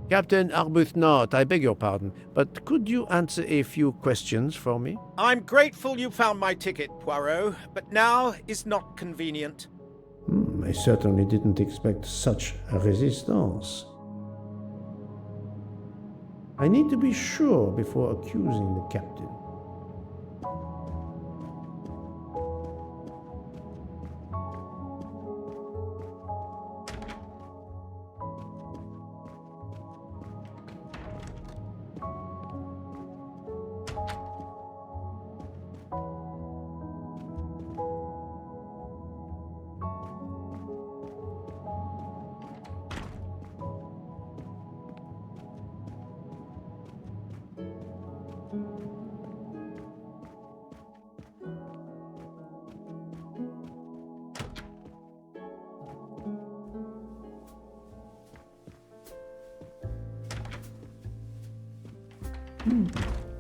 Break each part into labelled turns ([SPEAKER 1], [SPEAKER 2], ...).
[SPEAKER 1] Captain Arbuthnot, I beg your pardon, but could you answer a few questions for me?
[SPEAKER 2] I'm grateful you found my ticket, Poirot, but now is not convenient.
[SPEAKER 1] I certainly didn't expect such a resistance. I need to be sure before accusing the captain.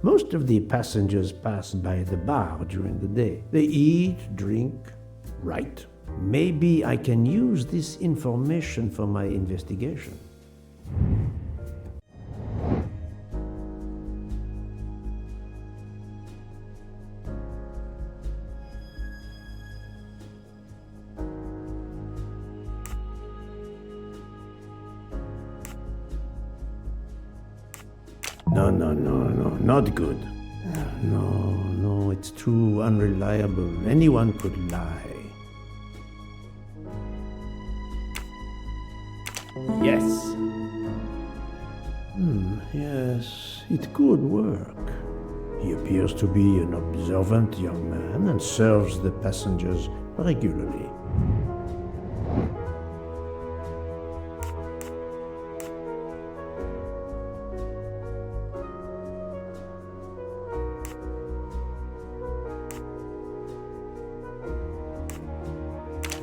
[SPEAKER 1] Most of the passengers pass by the bar during the day. They eat, drink, write. Maybe I can use this information for my investigation. No, not good. No, it's too unreliable. Anyone could lie. Yes. Yes, it could work. He appears to be an observant young man and serves the passengers regularly.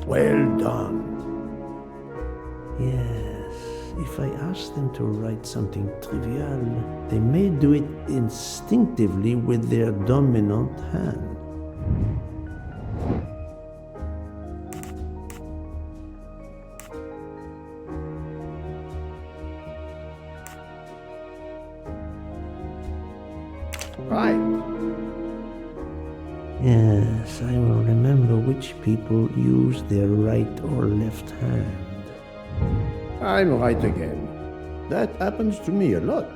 [SPEAKER 1] Well done. Yes, if I ask them to write something trivial, they may do it instinctively with their dominant hand. Right. Yes, I will remember which people use their right or left hand. I'm right again. That happens to me a lot.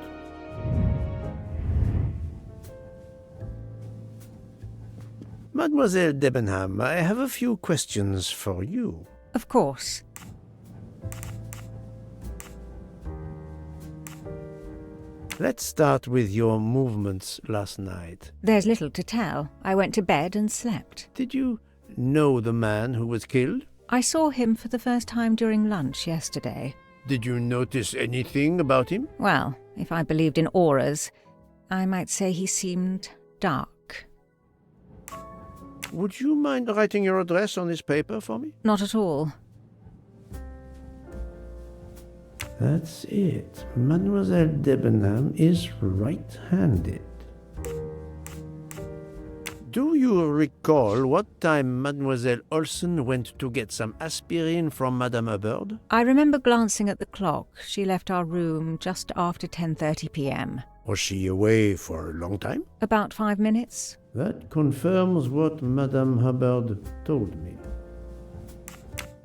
[SPEAKER 1] Mademoiselle Debenham, I have a few questions for you.
[SPEAKER 3] Of course.
[SPEAKER 1] Let's start with your movements last night.
[SPEAKER 3] There's little to tell. I went to bed and slept.
[SPEAKER 1] Did you know the man who was killed?
[SPEAKER 3] I saw him for the first time during lunch yesterday.
[SPEAKER 1] Did you notice anything about him?
[SPEAKER 3] Well, if I believed in auras, I might say he seemed dark.
[SPEAKER 1] Would you mind writing your address on this paper for me?
[SPEAKER 3] Not at all.
[SPEAKER 1] That's it. Mademoiselle Debenham is right-handed. Do you recall what time Mademoiselle Olsen went to get some aspirin from Madame Hubbard?
[SPEAKER 3] I remember glancing at the clock. She left our room just after 10:30 p.m.
[SPEAKER 1] Was she away for a long time?
[SPEAKER 3] About 5 minutes.
[SPEAKER 1] That confirms what Madame Hubbard told me.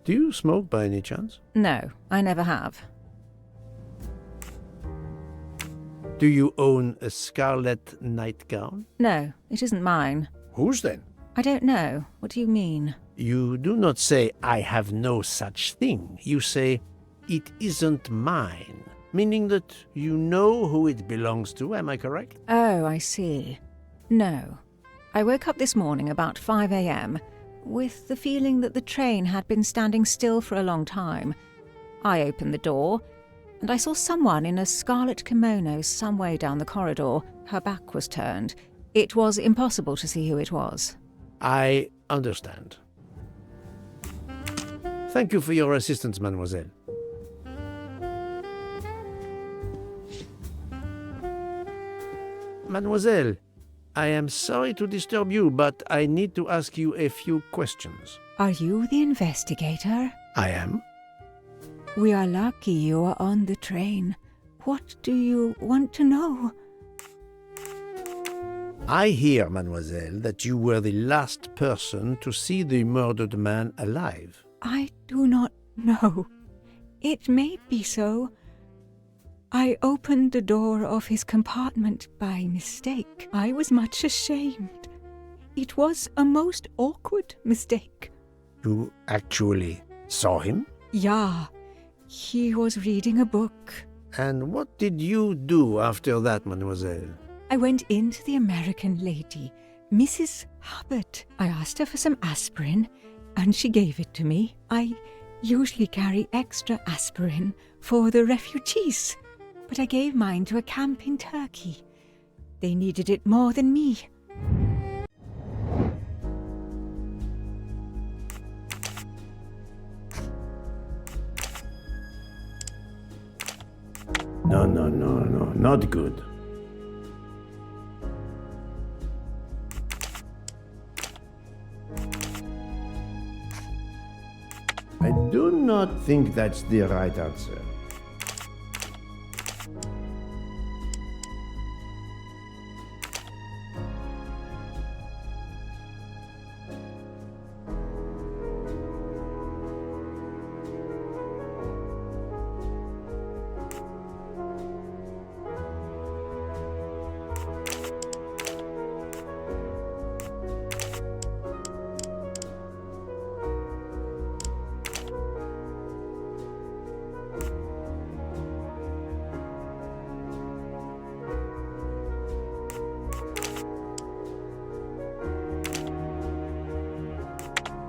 [SPEAKER 1] Do you smoke by any chance?
[SPEAKER 3] No, I never have.
[SPEAKER 1] Do you own a scarlet nightgown?
[SPEAKER 3] No, it isn't mine.
[SPEAKER 1] Whose then?
[SPEAKER 3] I don't know. What do you mean?
[SPEAKER 1] You do not say, I have no such thing. You say, it isn't mine, meaning that you know who it belongs to, am I correct?
[SPEAKER 3] Oh, I see. No. I woke up this morning about 5 a.m. with the feeling that the train had been standing still for a long time. I opened the door, and I saw someone in a scarlet kimono some way down the corridor. Her back was turned. It was impossible to see who it was.
[SPEAKER 1] I understand. Thank you for your assistance, mademoiselle. Mademoiselle, I am sorry to disturb you, but I need to ask you a few questions.
[SPEAKER 3] Are you the investigator?
[SPEAKER 1] I am.
[SPEAKER 3] We are lucky you are on the train. What do you want to know?
[SPEAKER 1] I hear, mademoiselle, that you were the last person to see the murdered man alive.
[SPEAKER 3] I do not know. It may be so. I opened the door of his compartment by mistake. I was much ashamed. It was a most awkward mistake.
[SPEAKER 1] You actually saw him?
[SPEAKER 3] Yeah, he was reading a book.
[SPEAKER 1] And what did you do after that, mademoiselle?
[SPEAKER 3] I went in to the American lady, Mrs. Hubbard. I asked her for some aspirin, and she gave it to me. I usually carry extra aspirin for the refugees, but I gave mine to a camp in Turkey. They needed it more than me.
[SPEAKER 1] No, not good. I do not think that's the right answer.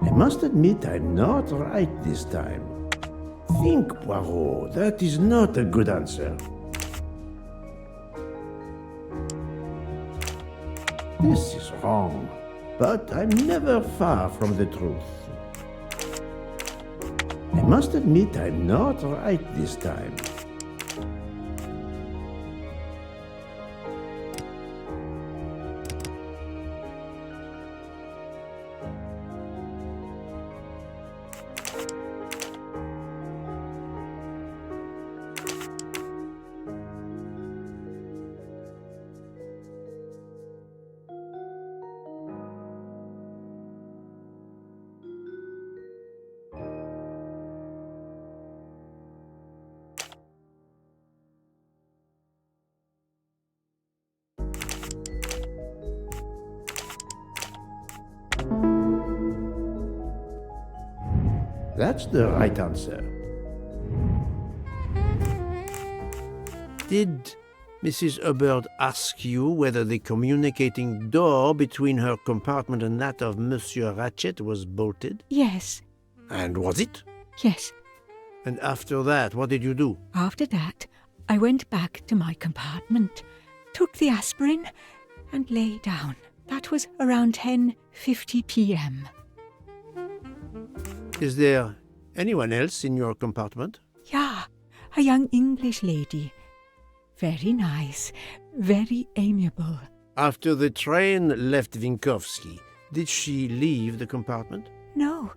[SPEAKER 1] I must admit I'm not right this time. Think, Poirot, that is not a good answer. This is wrong, but I'm never far from the truth. I must admit I'm not right this time. That's the right answer. Did Mrs. Hubbard ask you whether the communicating door between her compartment and that of Monsieur Ratchet was bolted?
[SPEAKER 3] Yes,
[SPEAKER 1] And was it?
[SPEAKER 3] yes.
[SPEAKER 1] And after that, what did you do?
[SPEAKER 3] After that, I went back to my compartment, took the aspirin, and lay down. That was around 10:50 p.m.
[SPEAKER 1] Is there anyone else in your compartment?
[SPEAKER 3] Yeah, a young English lady. Very nice, very amiable.
[SPEAKER 1] After the train left Vinkovsky, did she leave the compartment?
[SPEAKER 3] No,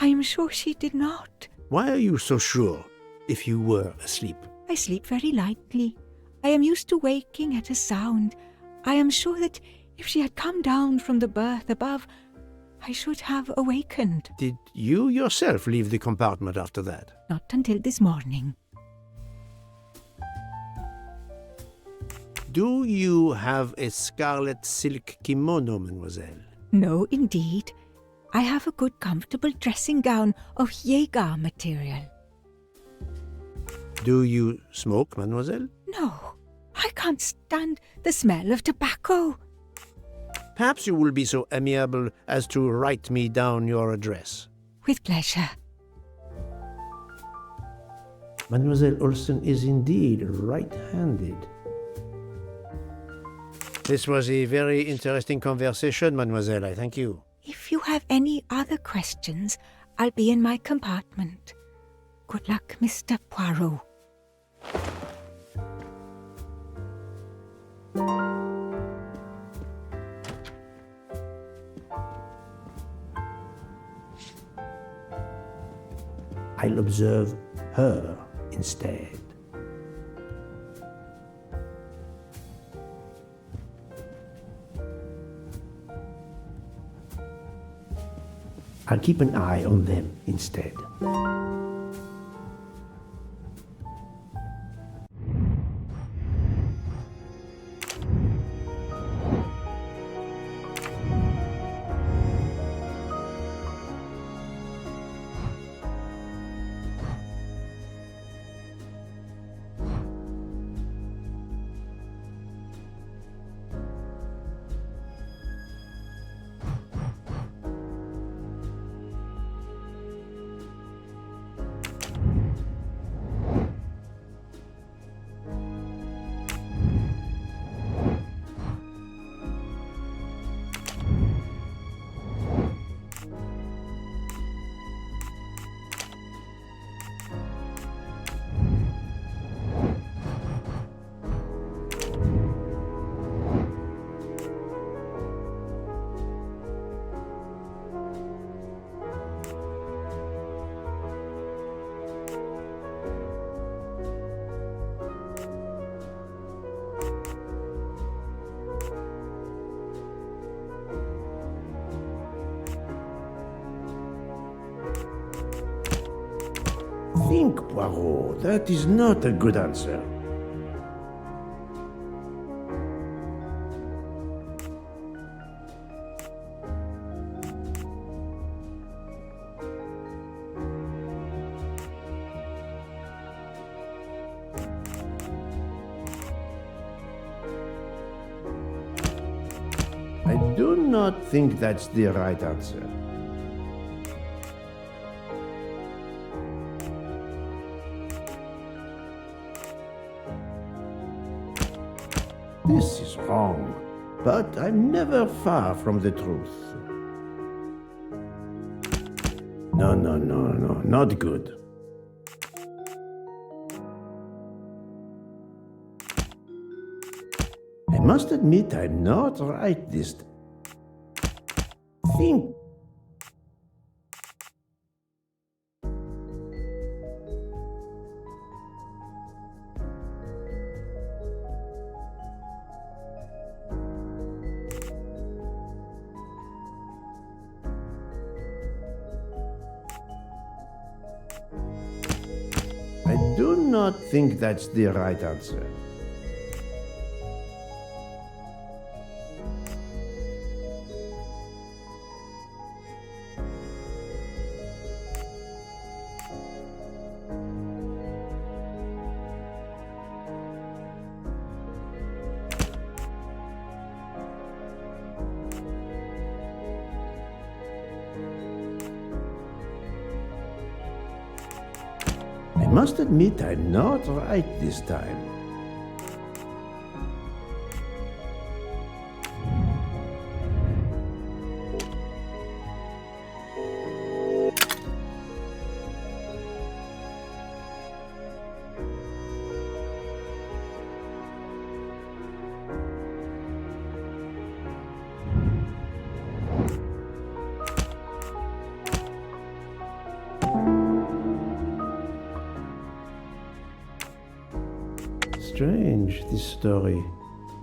[SPEAKER 3] I am sure she did not.
[SPEAKER 1] Why are you so sure, if you were asleep?
[SPEAKER 3] I sleep very lightly. I am used to waking at a sound. I am sure that if she had come down from the berth above, I should have awakened.
[SPEAKER 1] Did you yourself leave the compartment after that?
[SPEAKER 3] Not until this morning.
[SPEAKER 1] Do you have a scarlet silk kimono, mademoiselle?
[SPEAKER 3] No, indeed. I have a good comfortable dressing gown of Jaeger material.
[SPEAKER 1] Do you smoke, mademoiselle?
[SPEAKER 3] No, I can't stand the smell of tobacco.
[SPEAKER 1] Perhaps you will be so amiable as to write me down your address.
[SPEAKER 3] With pleasure.
[SPEAKER 1] Mademoiselle Olsen is indeed right-handed. This was a very interesting conversation, mademoiselle. I thank you.
[SPEAKER 3] If you have any other questions, I'll be in my compartment. Good luck, Mr. Poirot.
[SPEAKER 1] I'll observe her instead. I'll keep an eye on them instead. Think, Poirot. That is not a good answer. I do not think that's the right answer. This is wrong, but I'm never far from the truth. No, not good. I must admit I'm not right this time. Think. I do not think that's the right answer. I must admit I'm not right this time. Strange, this story.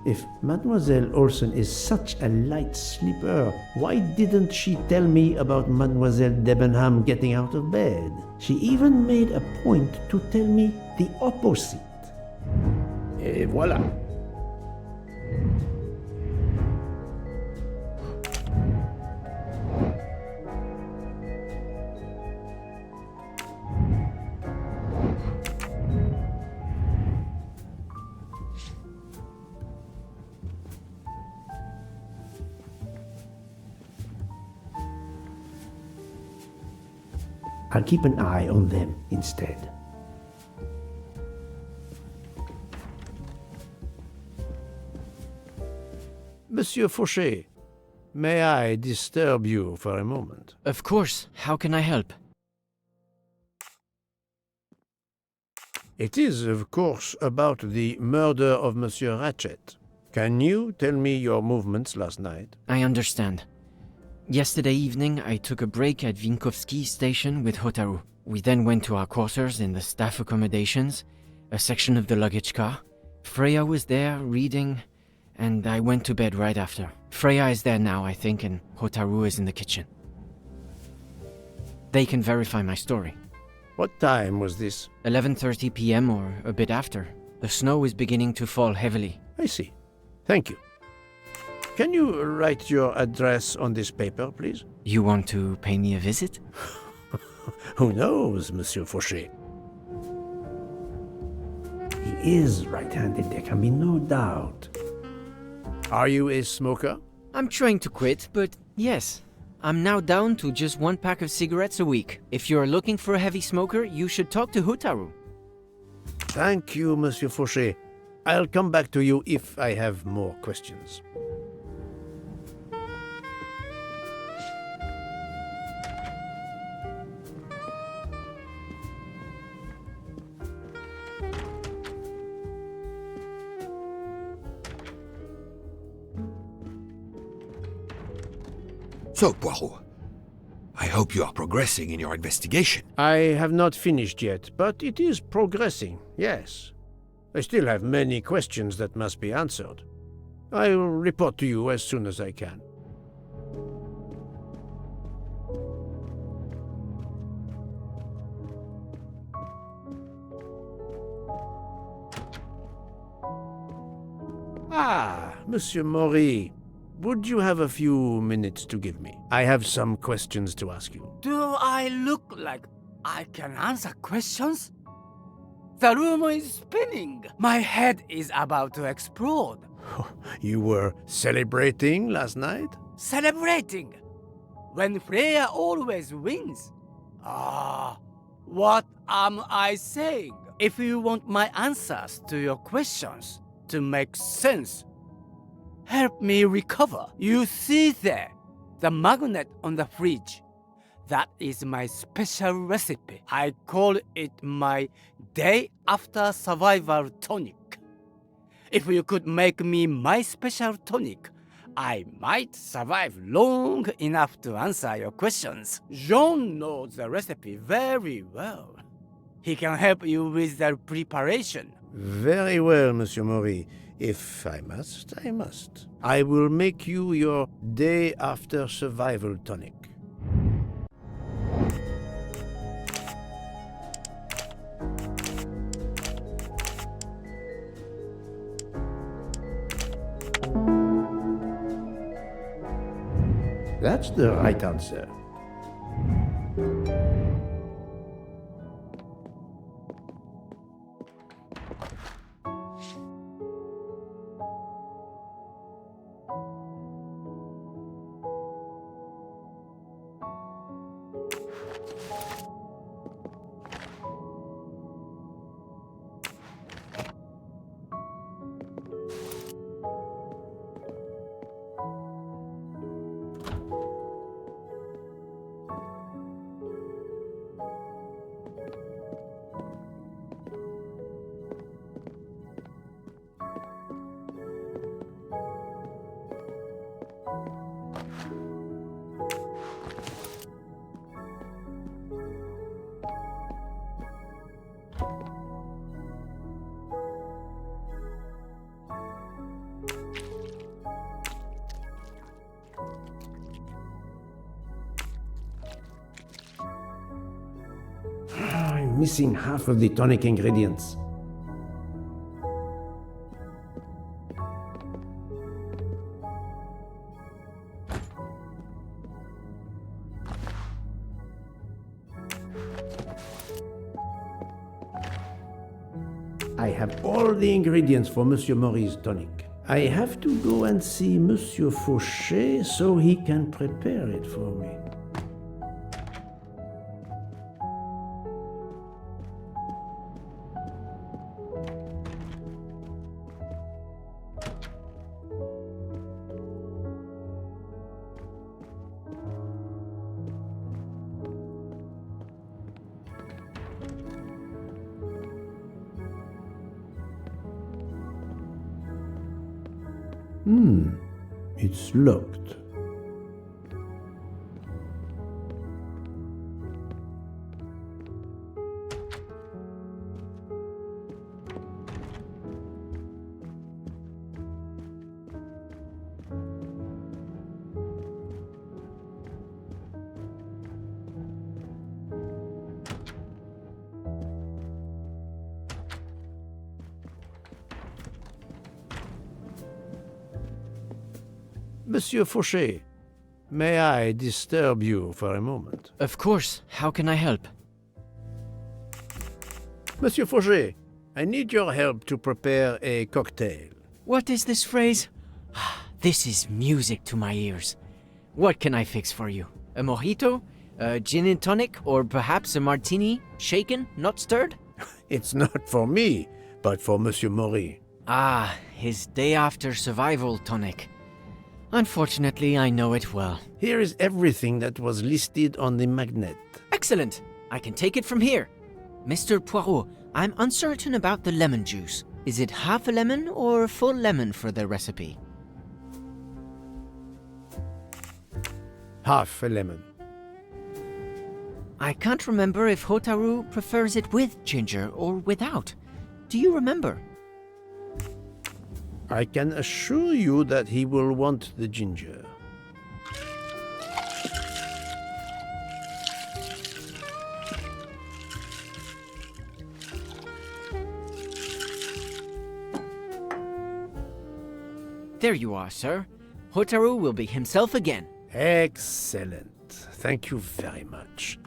[SPEAKER 1] If Mademoiselle Olsen is such a light sleeper, why didn't she tell me about Mademoiselle Debenham getting out of bed? She even made a point to tell me the opposite. Et voilà. I'll keep an eye on them instead. Monsieur Fauché, may I disturb you for a moment?
[SPEAKER 4] Of course. How can I help?
[SPEAKER 1] It is, of course, about the murder of Monsieur Ratchet. Can you tell me your movements last night?
[SPEAKER 4] I understand. Yesterday evening, I took a break at Vinkovsky station with Hotaru. We then went to our quarters in the staff accommodations, a section of the luggage car. Freya was there, reading, and I went to bed right after. Freya is there now, I think, and Hotaru is in the kitchen. They can verify my story.
[SPEAKER 1] What time was this?
[SPEAKER 4] 11:30 p.m. or a bit after. The snow is beginning to fall heavily.
[SPEAKER 1] I see. Thank you. Can you write your address on this paper, please?
[SPEAKER 4] You want to pay me a visit?
[SPEAKER 1] Who knows, Monsieur Fauché? He is right-handed, there can be no doubt. Are you a smoker?
[SPEAKER 4] I'm trying to quit, but yes. I'm now down to just 1 pack of cigarettes a week. If you're looking for a heavy smoker, you should talk to Hotaru.
[SPEAKER 1] Thank you, Monsieur Fauché. I'll come back to you if I have more questions.
[SPEAKER 5] So, Poirot, I hope you are progressing in your investigation.
[SPEAKER 1] I have not finished yet, but it is progressing, yes. I still have many questions that must be answered. I will report to you as soon as I can. Ah, Monsieur Maury. Would you have a few minutes to give me? I have some questions to ask you.
[SPEAKER 6] Do I look like I can answer questions? The room is spinning. My head is about to explode.
[SPEAKER 1] You were celebrating last night?
[SPEAKER 6] Celebrating! When Freya always wins. What am I saying? If you want my answers to your questions to make sense, help me recover. You see there, the magnet on the fridge. That is my special recipe. I call it my day after survival tonic. If you could make me my special tonic, I might survive long enough to answer your questions. Jean knows the recipe very well. He can help you with the preparation.
[SPEAKER 1] Very well, Monsieur Maury. If I must, I must. I will make you your day after survival tonic. That's the right answer. I'm missing half of the tonic ingredients. I have all the ingredients for Monsieur Maury's tonic. I have to go and see Monsieur Fauché so he can prepare it for me. It's locked. Monsieur Fauché, may I disturb you for a moment?
[SPEAKER 4] Of course, how can I help?
[SPEAKER 1] Monsieur Fauché, I need your help to prepare a cocktail.
[SPEAKER 4] What is this phrase? This is music to my ears. What can I fix for you? A mojito? A gin and tonic? Or perhaps a martini? Shaken, not stirred?
[SPEAKER 1] It's not for me, but for Monsieur Maury.
[SPEAKER 4] Ah, his day after survival tonic. Unfortunately, I know it well.
[SPEAKER 1] Here is everything that was listed on the magnet.
[SPEAKER 4] Excellent! I can take it from here. Mr. Poirot, I'm uncertain about the lemon juice. Is it half a lemon or a full lemon for the recipe?
[SPEAKER 1] Half a lemon.
[SPEAKER 4] I can't remember if Hotaru prefers it with ginger or without. Do you remember?
[SPEAKER 1] I can assure you that he will want the ginger.
[SPEAKER 4] There you are, sir. Hotaru will be himself again.
[SPEAKER 1] Excellent. Thank you very much.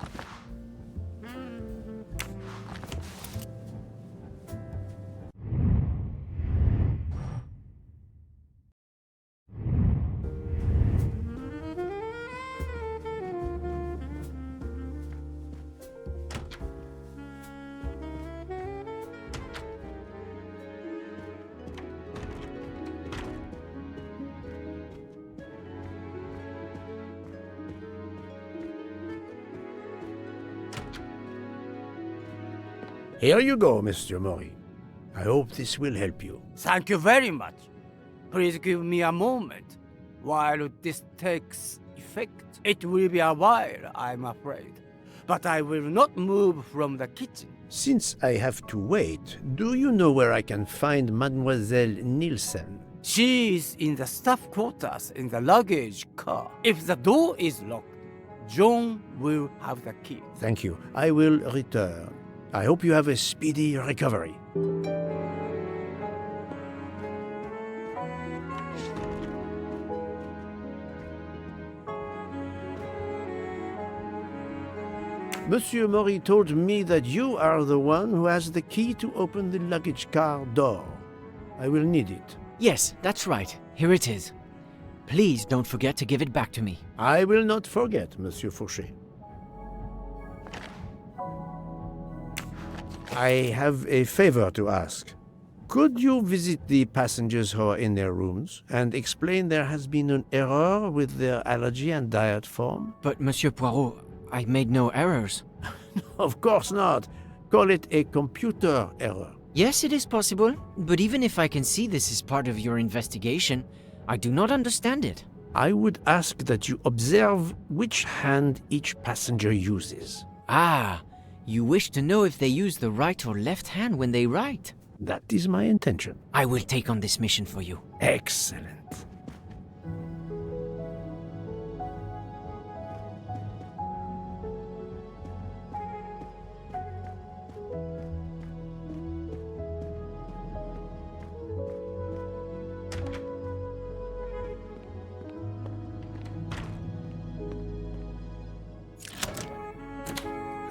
[SPEAKER 1] Here you go, Mr. Maury. I hope this will help you.
[SPEAKER 6] Thank you very much. Please give me a moment. While this takes effect, it will be a while, I'm afraid. But I will not move from the kitchen.
[SPEAKER 1] Since I have to wait, do you know where I can find Mademoiselle Nielsen?
[SPEAKER 6] She is in the staff quarters in the luggage car. If the door is locked, John will have the key.
[SPEAKER 1] Thank you. I will return. I hope you have a speedy recovery. Monsieur Maury told me that you are the one who has the key to open the luggage car door. I will need it.
[SPEAKER 4] Yes, that's right. Here it is. Please don't forget to give it back to me.
[SPEAKER 1] I will not forget, Monsieur Fauché. I have a favor to ask. Could you visit the passengers who are in their rooms and explain there has been an error with their allergy and diet form?
[SPEAKER 4] But, Monsieur Poirot, I made no errors.
[SPEAKER 1] Of course not. Call it a computer error.
[SPEAKER 4] Yes, it is possible, but even if I can see this is part of your investigation, I do not understand it.
[SPEAKER 1] I would ask that you observe which hand each passenger uses.
[SPEAKER 4] Ah, you wish to know if they use the right or left hand when they write?
[SPEAKER 1] That is my intention.
[SPEAKER 4] I will take on this mission for you.
[SPEAKER 1] Excellent.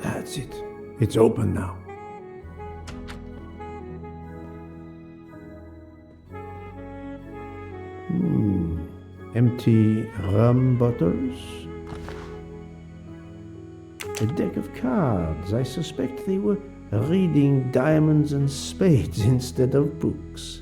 [SPEAKER 1] That's it. It's open now. Empty rum bottles. A deck of cards. I suspect they were reading diamonds and spades instead of books.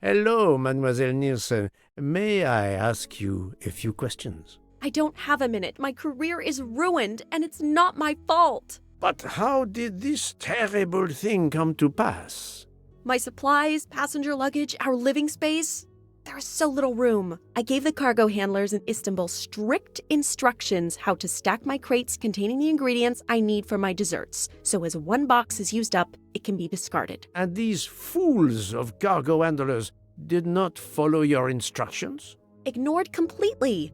[SPEAKER 1] Hello, Mademoiselle Nielsen. May I ask you a few questions?
[SPEAKER 7] I don't have a minute. My career is ruined, and it's not my fault.
[SPEAKER 1] But how did this terrible thing come to pass?
[SPEAKER 7] My supplies, passenger luggage, our living space. There is so little room. I gave the cargo handlers in Istanbul strict instructions how to stack my crates containing the ingredients I need for my desserts, so as one box is used up, it can be discarded.
[SPEAKER 1] And these fools of cargo handlers did not follow your instructions?
[SPEAKER 7] Ignored completely.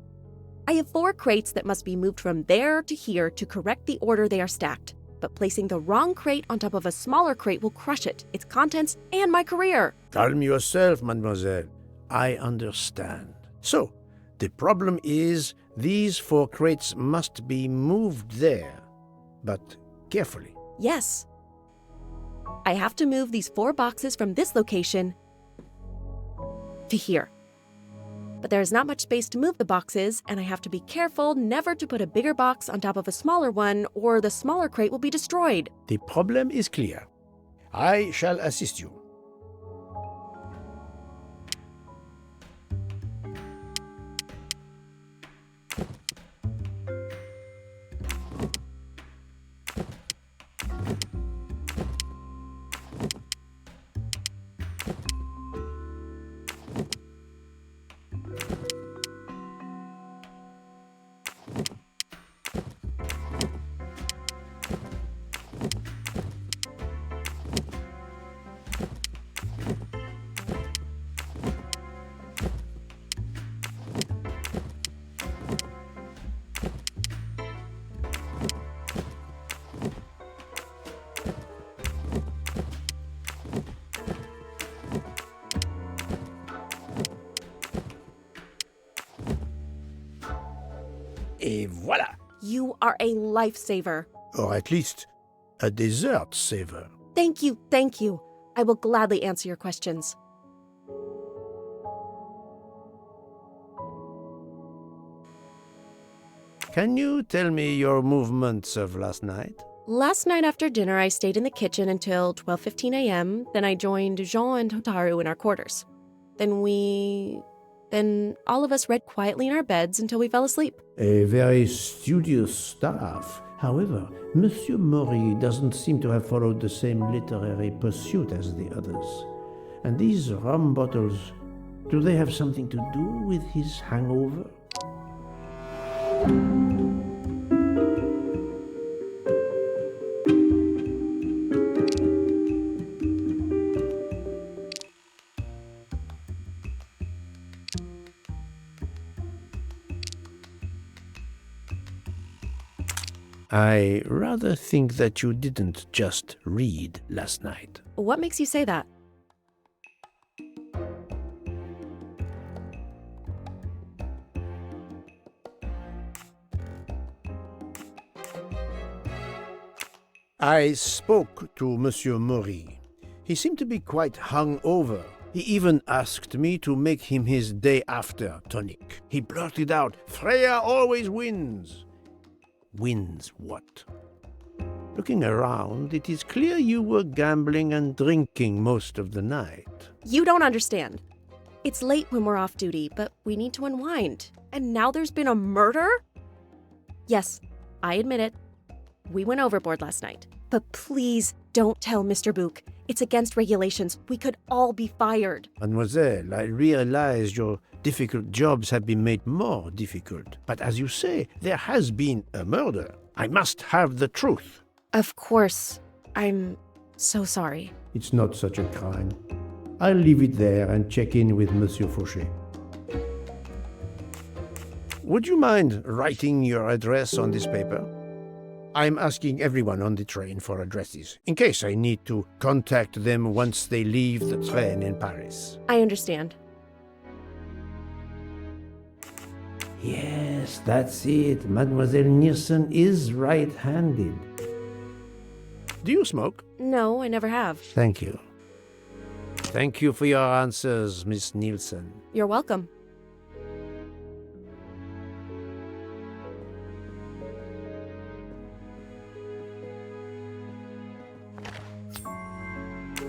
[SPEAKER 7] I have 4 crates that must be moved from there to here to correct the order they are stacked. But placing the wrong crate on top of a smaller crate will crush it, its contents, and my career.
[SPEAKER 1] Calm yourself, mademoiselle. I understand. So, the problem is these 4 crates must be moved there, but carefully.
[SPEAKER 7] Yes. I have to move these 4 boxes from this location to here. But there is not much space to move the boxes, and I have to be careful never to put a bigger box on top of a smaller one, or the smaller crate will be destroyed.
[SPEAKER 1] The problem is clear. I shall assist you. Et voilà!
[SPEAKER 7] You are a lifesaver.
[SPEAKER 1] Or at least a dessert saver.
[SPEAKER 7] Thank you, thank you. I will gladly answer your questions.
[SPEAKER 1] Can you tell me your movements of last night?
[SPEAKER 7] Last night after dinner, I stayed in the kitchen until 12:15 a.m. Then I joined Jean and Hotaru in our quarters. Then all of us read quietly in our beds until we fell asleep.
[SPEAKER 1] A very studious staff. However, Monsieur Maury doesn't seem to have followed the same literary pursuit as the others. And these rum bottles, do they have something to do with his hangover? I rather think that you didn't just read last night.
[SPEAKER 7] What makes you say that?
[SPEAKER 1] I spoke to Monsieur Maury. He seemed to be quite hungover. He even asked me to make him his day after tonic. He blurted out, "Freya always wins." Wins what? Looking around, it is clear you were gambling and drinking most of the night.
[SPEAKER 7] You don't understand. It's late when we're off duty, but we need to unwind. And now there's been a murder? Yes, I admit it. We went overboard last night. But please don't tell Mr. Book. It's against regulations. We could all be fired.
[SPEAKER 1] Mademoiselle, I realize your difficult jobs have been made more difficult. But as you say, there has been a murder. I must have the truth.
[SPEAKER 7] Of course. I'm so sorry.
[SPEAKER 1] It's not such a crime. I'll leave it there and check in with Monsieur Fauché. Would you mind writing your address on this paper? I'm asking everyone on the train for addresses, in case I need to contact them once they leave the train in Paris.
[SPEAKER 7] I understand.
[SPEAKER 1] Yes, that's it. Mademoiselle Nielsen is right-handed. Do you smoke?
[SPEAKER 7] No, I never have.
[SPEAKER 1] Thank you. Thank you for your answers, Miss Nielsen.
[SPEAKER 7] You're welcome.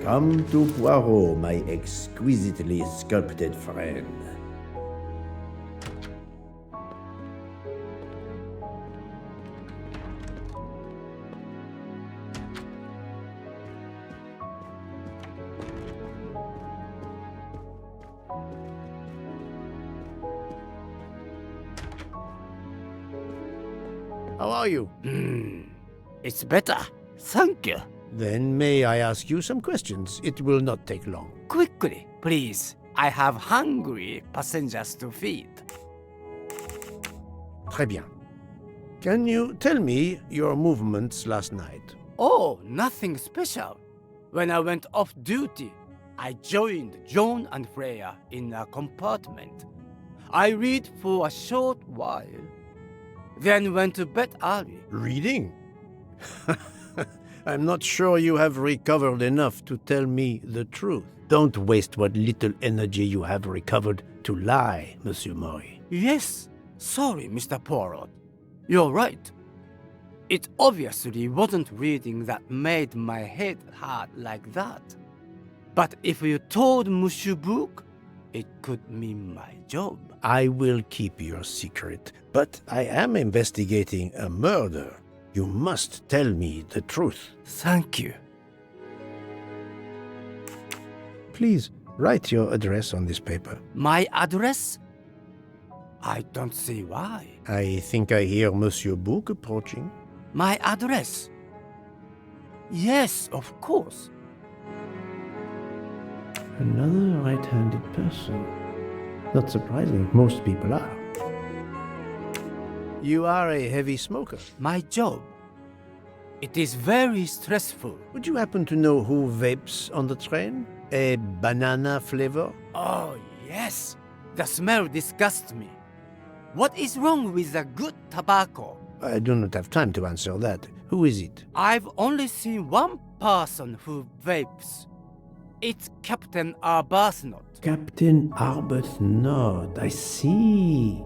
[SPEAKER 1] Come to Poirot, my exquisitely sculpted friend. How are you?
[SPEAKER 6] It's better. Thank you.
[SPEAKER 1] Then may I ask you some questions? It will not take long.
[SPEAKER 6] Quickly, please. I have hungry passengers to feed.
[SPEAKER 1] Très bien. Can you tell me your movements last night?
[SPEAKER 6] Oh, nothing special. When I went off duty, I joined John and Freya in a compartment. I read for a short while, then went to bed early.
[SPEAKER 1] Reading? I'm not sure you have recovered enough to tell me the truth. Don't waste what little energy you have recovered to lie, Monsieur Mori.
[SPEAKER 6] Yes, sorry, Mr. Poirot. You're right. It obviously wasn't reading that made my head hurt like that. But if you told Monsieur Book, it could mean my job.
[SPEAKER 1] I will keep your secret, but I am investigating a murder. You must tell me the truth.
[SPEAKER 6] Thank you.
[SPEAKER 1] Please write your address on this paper.
[SPEAKER 6] My address? I don't see why.
[SPEAKER 1] I think I hear Monsieur Book approaching.
[SPEAKER 6] My address? Yes, of course.
[SPEAKER 1] Another right-handed person. Not surprising, most people are. You are a heavy smoker.
[SPEAKER 6] My job. It is very stressful.
[SPEAKER 1] Would you happen to know who vapes on the train? A banana flavor?
[SPEAKER 6] Oh, yes. The smell disgusts me. What is wrong with the good tobacco?
[SPEAKER 1] I do not have time to answer that. Who is it?
[SPEAKER 6] I've only seen one person who vapes. It's Captain Arbuthnot.
[SPEAKER 1] Captain Arbuthnot. I see.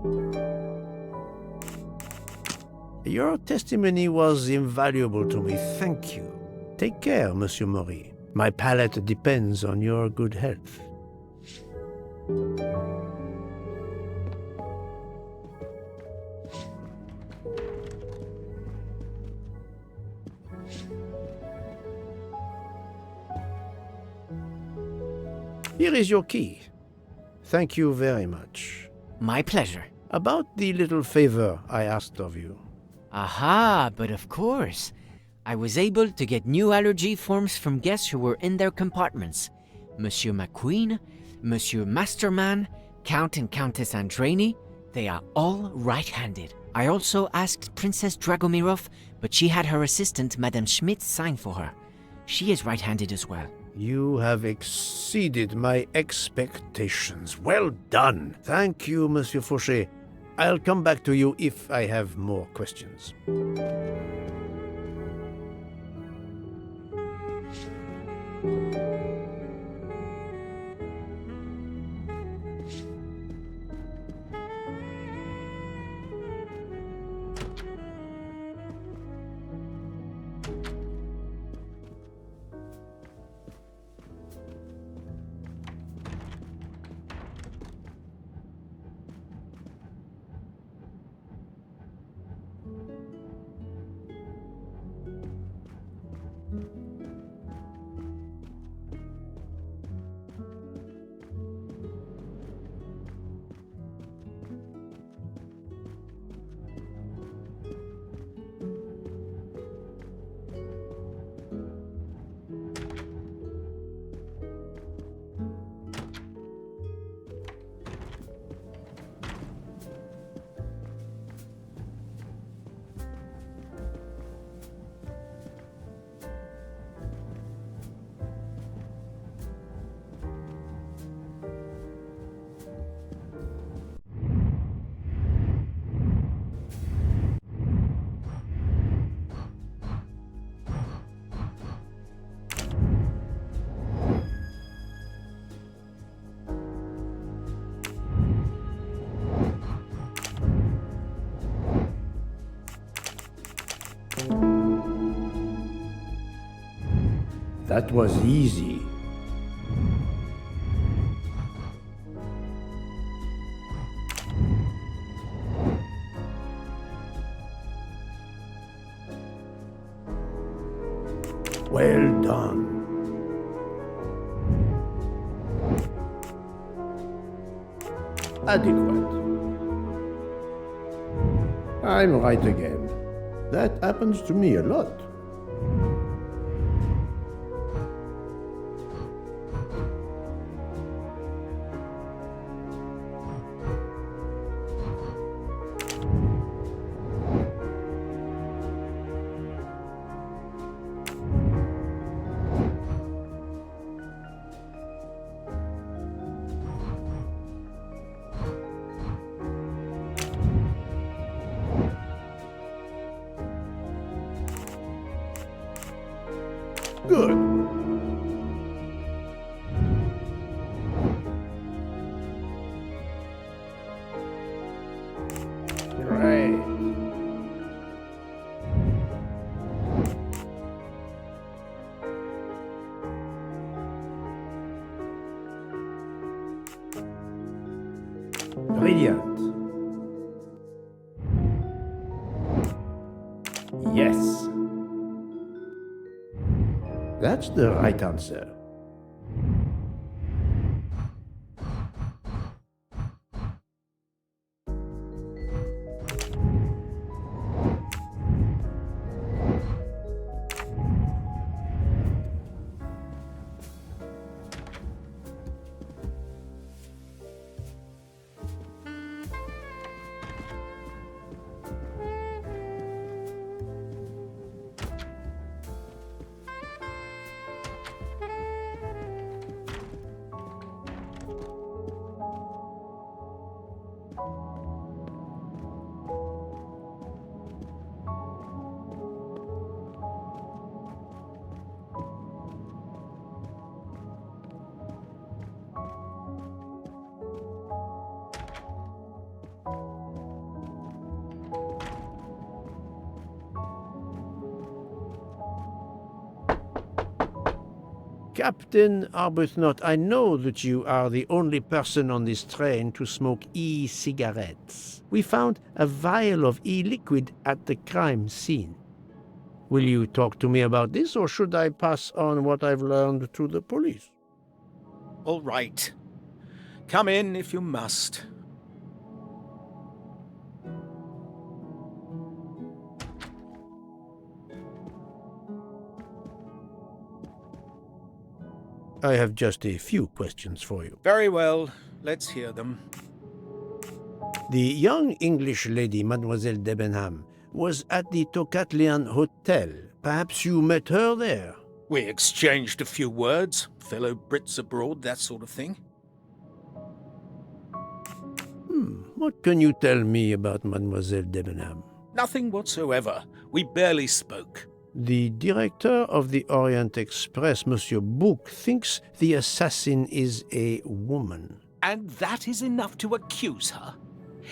[SPEAKER 1] Your testimony was invaluable to me. Thank you. Take care, Monsieur Mori. My palate depends on your good health. Here is your key. Thank you very much.
[SPEAKER 4] My pleasure.
[SPEAKER 1] About the little favor I asked of you.
[SPEAKER 4] Aha, but of course. I was able to get new allergy forms from guests who were in their compartments. Monsieur McQueen, Monsieur Masterman, Count and Countess Andreni, they are all right-handed. I also asked Princess Dragomirov, but she had her assistant, Madame Schmidt, sign for her. She is right-handed as well.
[SPEAKER 1] You have exceeded my expectations. Well done. Thank you, Monsieur Fauché. I'll come back to you if I have more questions. That was easy. Well done. Adequate. I'm right again. That happens to me a lot. Good. Right. Brilliant. Yes. That's the right answer. Captain Arbuthnot, I know that you are the only person on this train to smoke e-cigarettes. We found a vial of e-liquid at the crime scene. Will you talk to me about this, or should I pass on what I've learned to the police?
[SPEAKER 2] All right. Come in if you must.
[SPEAKER 1] I have just a few questions for you.
[SPEAKER 2] Very well. Let's hear them.
[SPEAKER 1] The young English lady, Mademoiselle Debenham, was at the Tocatlian Hotel. Perhaps you met her there?
[SPEAKER 2] We exchanged a few words. Fellow Brits abroad, that sort of thing.
[SPEAKER 1] What can you tell me about Mademoiselle Debenham?
[SPEAKER 2] Nothing whatsoever. We barely spoke.
[SPEAKER 1] The director of the Orient Express, Monsieur Bouc, thinks the assassin is a woman.
[SPEAKER 2] And that is enough to accuse her?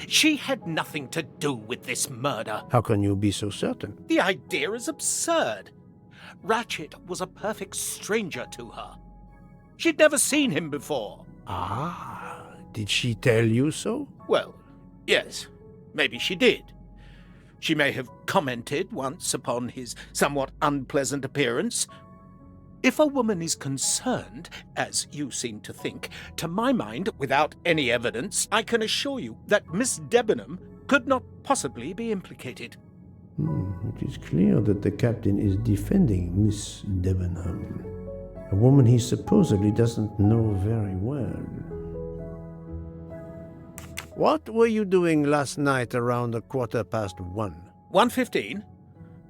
[SPEAKER 2] She had nothing to do with this murder.
[SPEAKER 1] How can you be so certain?
[SPEAKER 2] The idea is absurd. Ratchet was a perfect stranger to her. She'd never seen him before.
[SPEAKER 1] Ah, did she tell you so?
[SPEAKER 2] Well, yes, maybe she did. She may have commented once upon his somewhat unpleasant appearance. If a woman is concerned, as you seem to think, to my mind, without any evidence, I can assure you that Miss Debenham could not possibly be implicated.
[SPEAKER 1] It is clear that the captain is defending Miss Debenham, a woman he supposedly doesn't know very well. What were you doing last night around 1:15?
[SPEAKER 2] 1:15?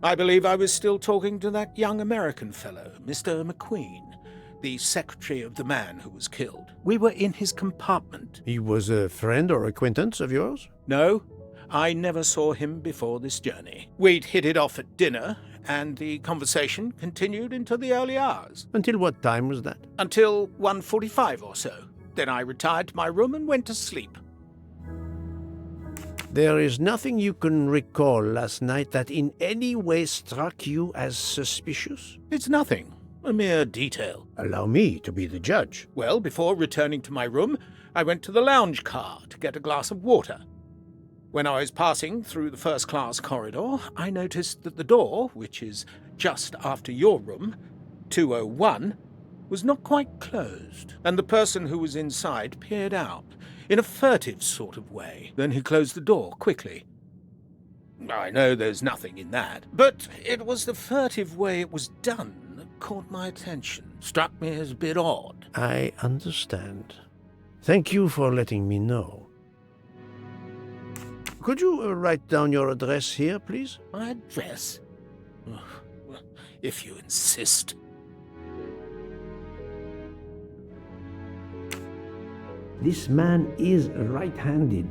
[SPEAKER 2] I believe I was still talking to that young American fellow, Mr. McQueen, the secretary of the man who was killed. We were in his compartment.
[SPEAKER 1] He was a friend or acquaintance of yours?
[SPEAKER 2] No, I never saw him before this journey. We'd hit it off at dinner, and the conversation continued into the early hours.
[SPEAKER 1] Until what time was that?
[SPEAKER 2] Until 1:45 or so. Then I retired to my room and went to sleep.
[SPEAKER 1] There is nothing you can recall last night that in any way struck you as suspicious?
[SPEAKER 2] It's nothing. A mere detail.
[SPEAKER 1] Allow me to be the judge.
[SPEAKER 2] Well, before returning to my room, I went to the lounge car to get a glass of water. When I was passing through the first-class corridor, I noticed that the door, which is just after your room, 201, was not quite closed, and the person who was inside peered out in a furtive sort of way. Then he closed the door quickly. I know there's nothing in that, but it was the furtive way it was done that caught my attention. Struck me as a bit odd.
[SPEAKER 1] I understand. Thank you for letting me know. Could you write down your address here, please?
[SPEAKER 2] My address? If you insist.
[SPEAKER 1] This man is right-handed.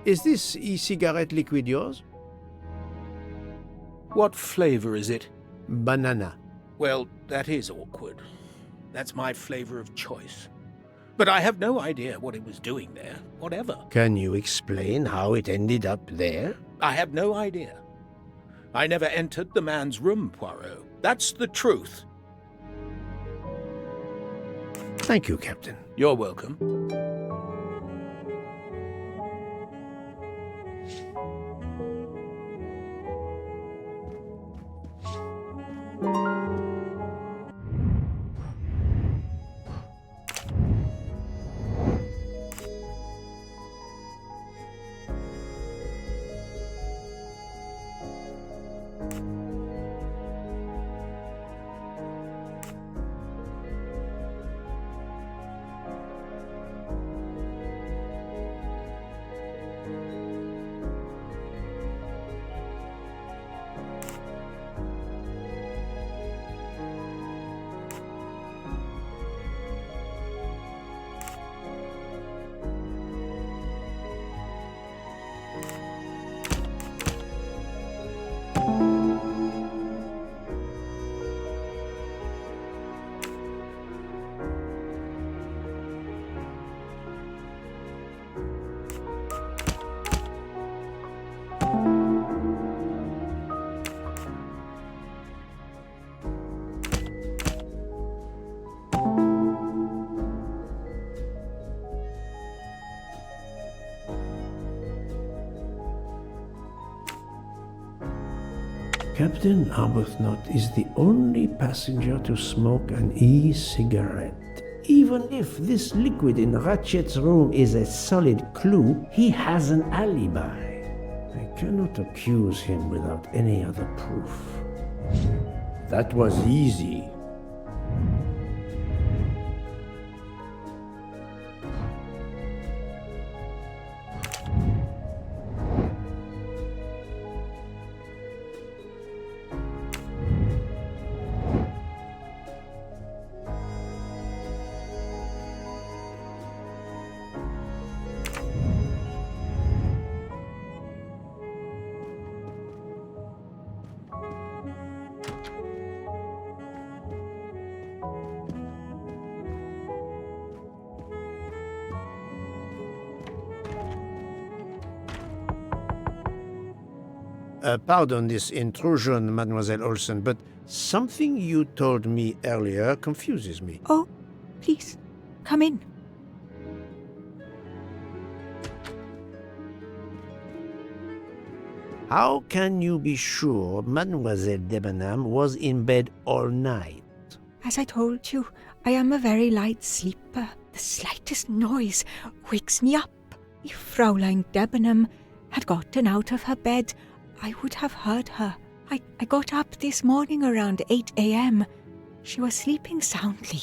[SPEAKER 1] Is this e-cigarette liquid yours?
[SPEAKER 2] What flavour is it?
[SPEAKER 1] Banana.
[SPEAKER 2] Well, that is awkward. That's my flavour of choice. But I have no idea what it was doing there, whatever.
[SPEAKER 1] Can you explain how it ended up there?
[SPEAKER 2] I have no idea. I never entered the man's room, Poirot. That's the truth.
[SPEAKER 1] Thank you, Captain.
[SPEAKER 2] You're welcome.
[SPEAKER 1] Captain Arbuthnot is the only passenger to smoke an e-cigarette. Even if this liquid in Ratchet's room is a solid clue, he has an alibi. I cannot accuse him without any other proof. That was easy. Pardon this intrusion, Mademoiselle Olsen, but something you told me earlier confuses me.
[SPEAKER 3] Oh, please, come in.
[SPEAKER 1] How can you be sure Mademoiselle Debenham was in bed all night?
[SPEAKER 3] As I told you, I am a very light sleeper. The slightest noise wakes me up. If Fraulein Debenham had gotten out of her bed, I would have heard her. I got up this morning around 8 a.m. She was sleeping soundly.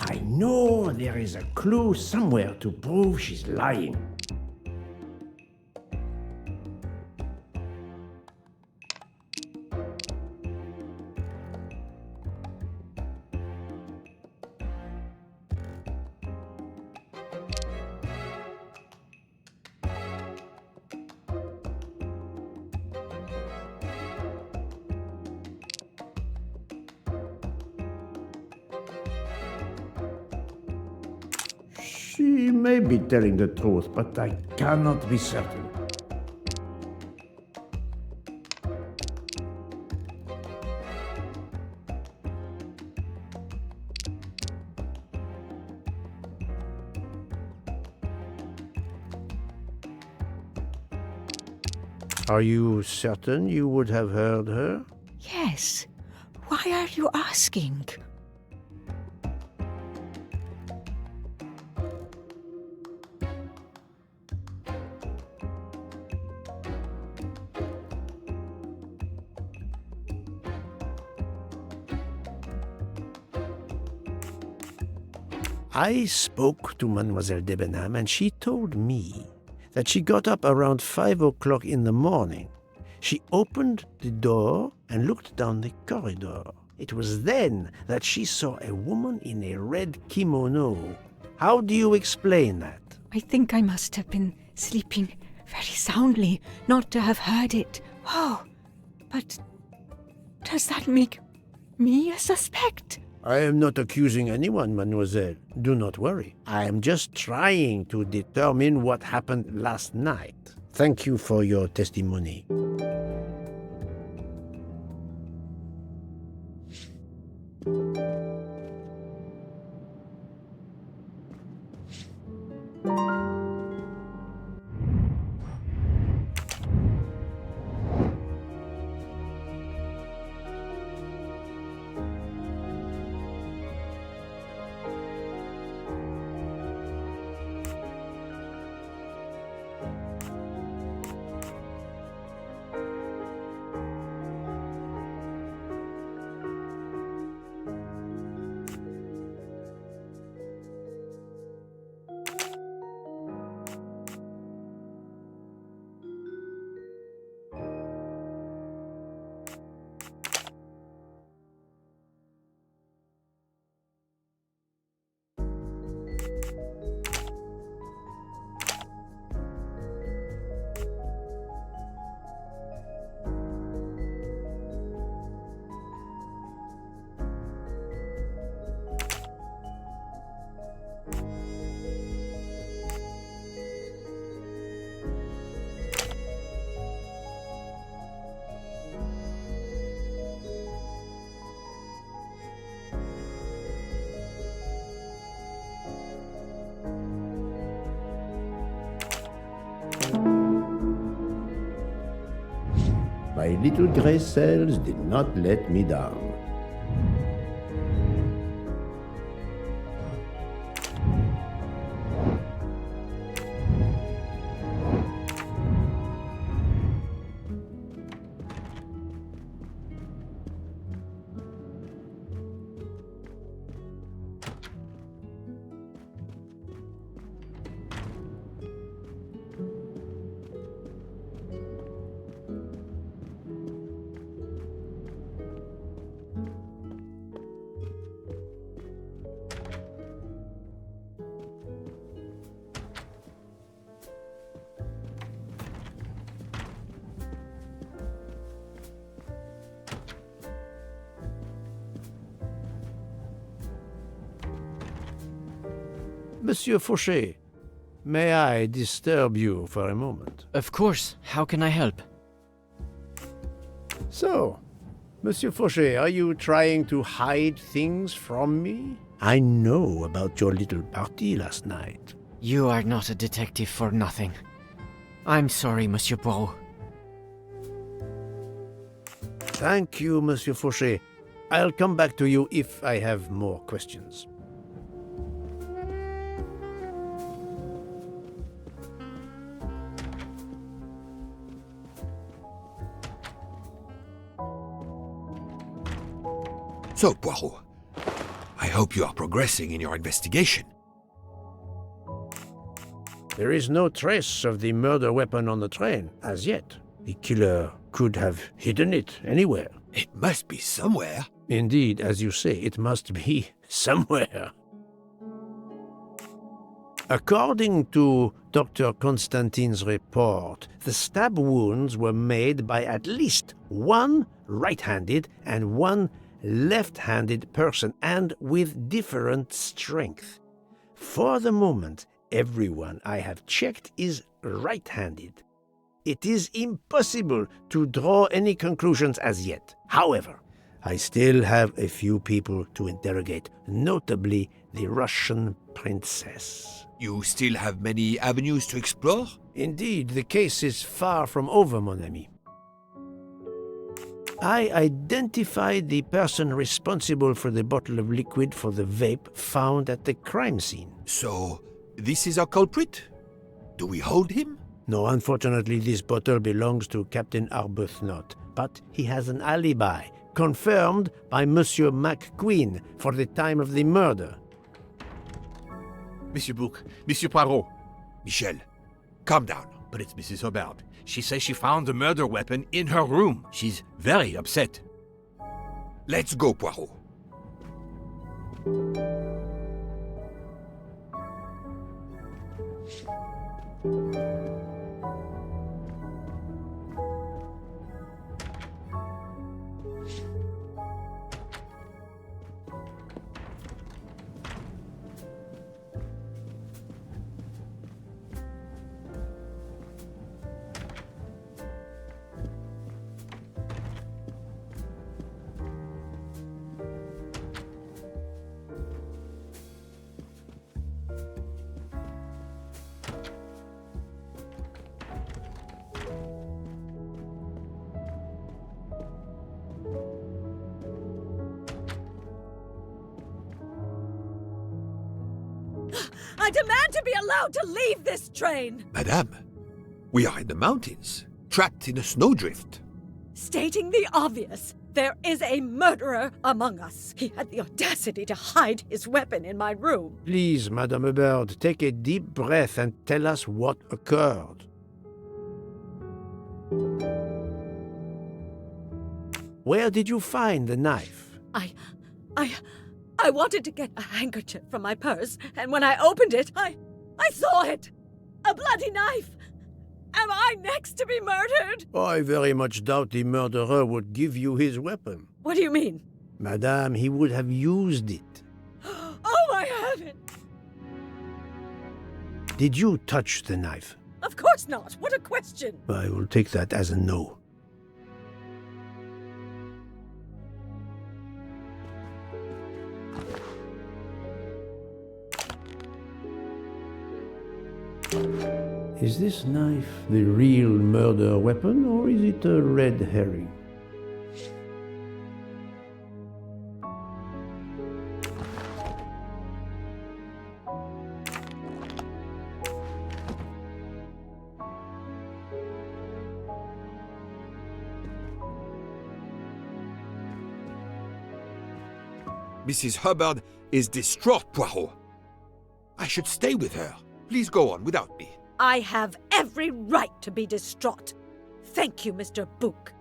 [SPEAKER 1] I know there is a clue somewhere to prove she's lying. She may be telling the truth, but I cannot be certain. Are you certain you would have heard her?
[SPEAKER 3] Yes. Why are you asking?
[SPEAKER 1] I spoke to Mademoiselle Debenham and she told me that she got up around 5 o'clock in the morning. She opened the door and looked down the corridor. It was then that she saw a woman in a red kimono. How do you explain that?
[SPEAKER 3] I think I must have been sleeping very soundly not to have heard it. Oh, but does that make me a suspect?
[SPEAKER 1] I am not accusing anyone, mademoiselle. Do not worry. I am just trying to determine what happened last night. Thank you for your testimony. My little gray cells did not let me down. Monsieur Fauchet, may I disturb you for a moment?
[SPEAKER 4] Of course, how can I help?
[SPEAKER 1] So, Monsieur Fauchet, are you trying to hide things from me? I know about your little party last night.
[SPEAKER 4] You are not a detective for nothing. I'm sorry, Monsieur Poirot.
[SPEAKER 1] Thank you, Monsieur Fauchet. I'll come back to you if I have more questions.
[SPEAKER 5] So, Poirot, I hope you are progressing in your investigation.
[SPEAKER 1] There is no trace of the murder weapon on the train, as yet. The killer could have hidden it anywhere.
[SPEAKER 5] It must be somewhere.
[SPEAKER 1] Indeed, as you say, it must be somewhere. According to Dr. Constantine's report, the stab wounds were made by at least one right-handed and one left-handed person, and with different strength. For the moment, everyone I have checked is right-handed. It is impossible to draw any conclusions as yet. However, I still have a few people to interrogate, notably the Russian princess.
[SPEAKER 5] You still have many avenues to explore?
[SPEAKER 1] Indeed, the case is far from over, mon ami. I identified the person responsible for the bottle of liquid for the vape found at the crime scene.
[SPEAKER 5] So, this is our culprit? Do we hold him?
[SPEAKER 1] No, unfortunately, this bottle belongs to Captain Arbuthnot, but he has an alibi, confirmed by Monsieur McQueen for the time of the murder.
[SPEAKER 8] Monsieur Bouc, Monsieur Poirot.
[SPEAKER 5] Michel, Calm down.
[SPEAKER 8] But it's Mrs. Hubbard. She says she found the murder weapon in her room. She's very upset.
[SPEAKER 5] Let's go, Poirot.
[SPEAKER 9] I demand to be allowed to leave this train!
[SPEAKER 5] Madame, we are in the mountains, trapped in a snowdrift.
[SPEAKER 9] Stating the obvious, there is a murderer among us. He had the audacity to hide his weapon in my room.
[SPEAKER 1] Please, Madame Hubbard, take a deep breath and tell us what occurred. Where did you find the knife?
[SPEAKER 9] I wanted to get a handkerchief from my purse, and when I opened it, I saw it! A bloody knife! Am I next to be murdered?
[SPEAKER 1] I very much doubt the murderer would give you his weapon.
[SPEAKER 9] What do you mean?
[SPEAKER 1] Madame, he would have used it.
[SPEAKER 9] Oh, I haven't!
[SPEAKER 1] Did you touch the knife?
[SPEAKER 9] Of course not! What a question!
[SPEAKER 1] I will take that as a no. Is this knife the real murder weapon, or is it a red herring?
[SPEAKER 5] Mrs. Hubbard is distraught, Poirot. I should stay with her. Please go on without me.
[SPEAKER 9] I have every right to be distraught. Thank you, Mr. Book.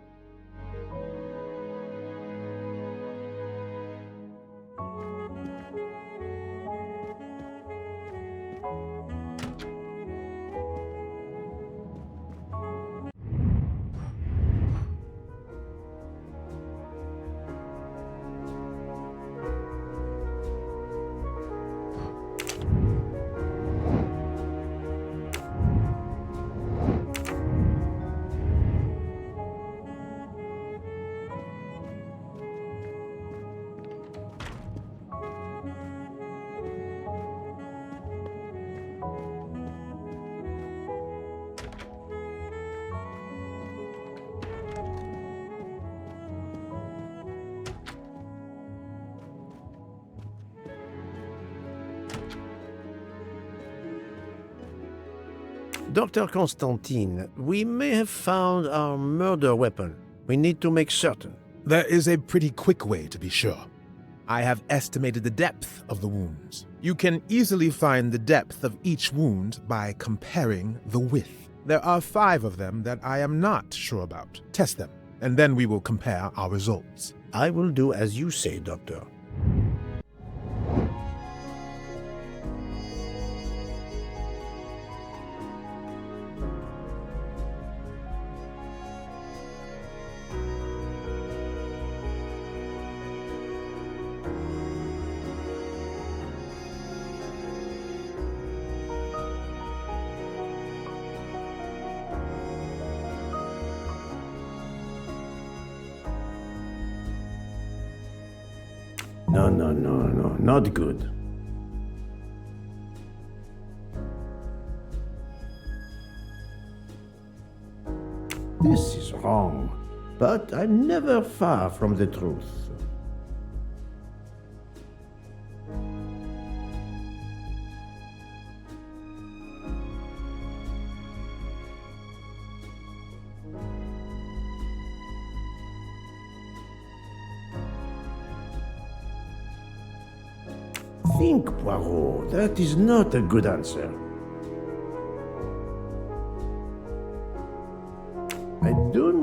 [SPEAKER 1] Dr. Constantine, we may have found our murder weapon. We need to make certain.
[SPEAKER 10] There is a pretty quick way to be sure. I have estimated the depth of the wounds. You can easily find the depth of each wound by comparing the width. There are 5 of them that I am not sure about. Test them, and then we will compare our results.
[SPEAKER 1] I will do as you say, Doctor. No, not good. This is wrong, but I'm never far from the truth. Think, Poirot. That is not a good answer.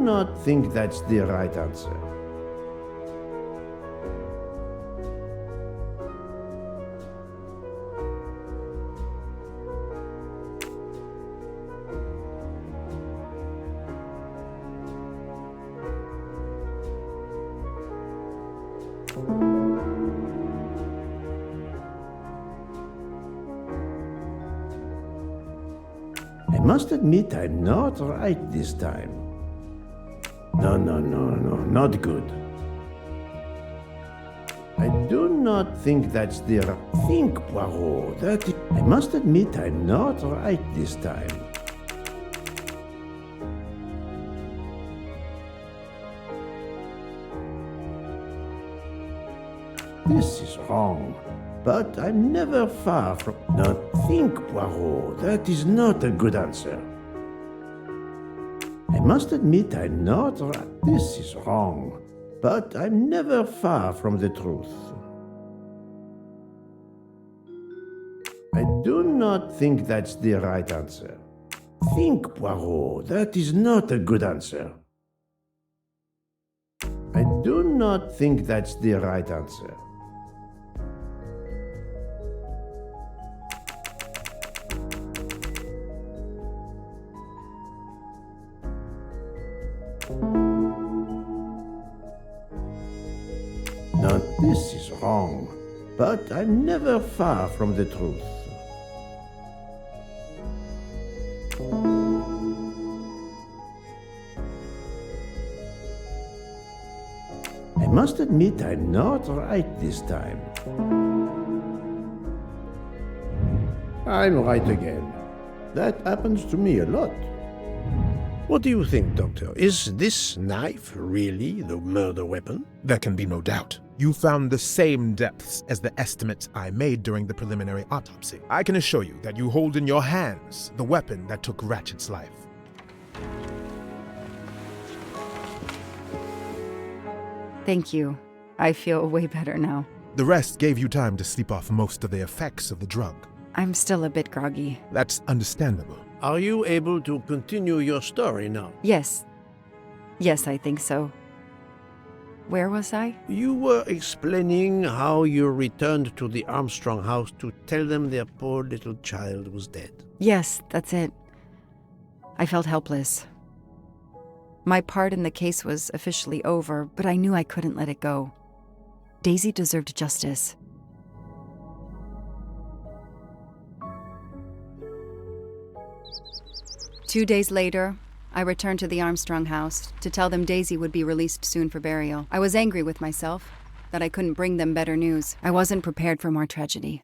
[SPEAKER 1] not think that's the right answer. I must admit I'm not right this time. No, not good. I do not think that's the right. Think, Poirot, that is... I must admit I'm not right this time. This is wrong. But I'm never far from... Now think, Poirot, that is not a good answer. I must admit I'm not right. This is wrong. But I'm never far from the truth. I do not think that's the right answer. Think, Poirot, that is not a good answer. I do not think that's the right answer. Now this is wrong, but I'm never far from the truth. I must admit I'm not right this time. I'm right again. That happens to me a lot. What do you think, Doctor? Is this knife really the murder weapon?
[SPEAKER 10] There can be no doubt. You found the same depths as the estimate I made during the preliminary autopsy. I can assure you that you hold in your hands the weapon that took Ratchet's life.
[SPEAKER 11] Thank you. I feel way better now.
[SPEAKER 10] The rest gave you time to sleep off most of the effects of the drug.
[SPEAKER 11] I'm still a bit groggy.
[SPEAKER 10] That's understandable.
[SPEAKER 1] Are you able to continue your story now?
[SPEAKER 11] Yes. Yes, I think so. Where was I?
[SPEAKER 1] You were explaining how you returned to the Armstrong house to tell them their poor little child was dead.
[SPEAKER 11] Yes, that's it. I felt helpless. My part in the case was officially over, but I knew I couldn't let it go. Daisy deserved justice. Two days later, I returned to the Armstrong house to tell them Daisy would be released soon for burial. I was angry with myself that I couldn't bring them better news. I wasn't prepared for more tragedy.